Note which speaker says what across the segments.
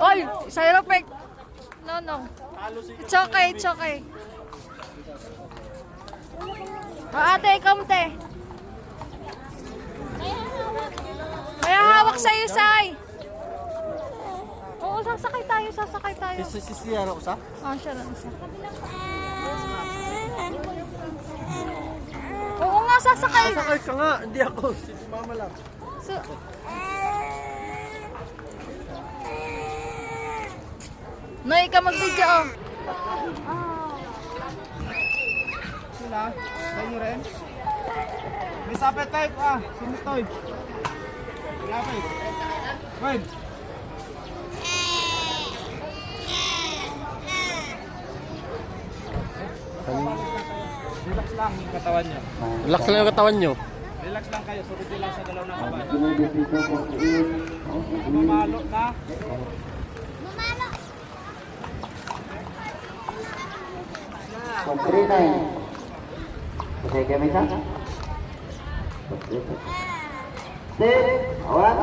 Speaker 1: Oy, sa'yo pek. No. It's okay, it's okay. Ate, kamte. Kaya hawak sa'yo, Sai. Oo, sasakay tayo.
Speaker 2: Siya ko sa?
Speaker 1: Oh, siya lang isa. Oo nga, sasakay.
Speaker 2: Sasakay ka nga, hindi ako. Si mama lang.
Speaker 1: So, Noy, ka mag-video, oh.
Speaker 2: Sila, tayo rin. May sapet type, sinutoy. Lapit. Wait. Relax lang yung katawan nyo.
Speaker 3: Relax lang yung katawan nyo.
Speaker 2: Relax lang kayo, surutin lang sa galaw ng kaban. Mamalo na.
Speaker 4: Pagkerinay. Kasi kami sa? Sit. Awak.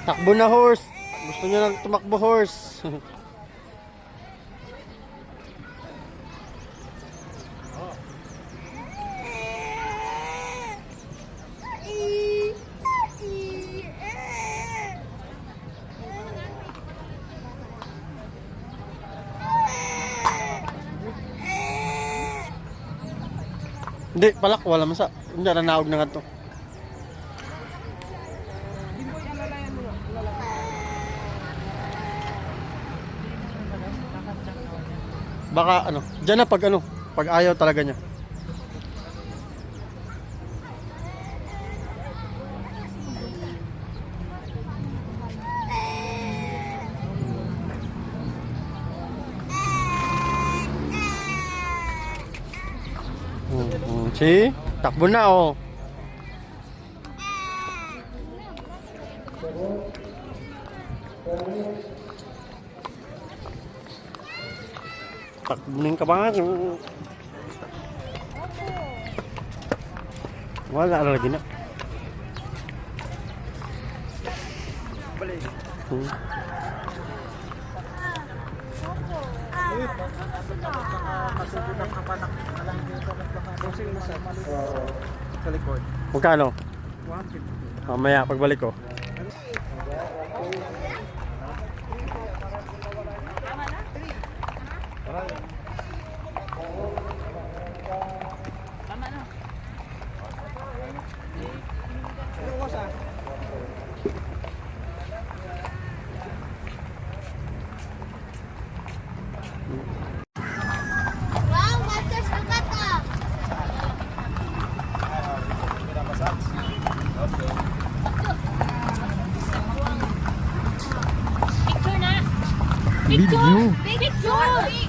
Speaker 3: Takbo na horse. Gusto nyo lang tumakbo horse. Hindi, palak, wala masa. Hindi, nanaog na nga to. Baka ano, dyan na pag ayaw talaga niya. See? Takbo na oh. Takbunin ka ba? Wala lagi na.
Speaker 2: Sa likod.
Speaker 3: Magkano?
Speaker 2: 150.
Speaker 3: Mamaya pagbalik ko.
Speaker 5: Wow, Masters Bugata! Picture na!
Speaker 3: Video.
Speaker 5: Picture!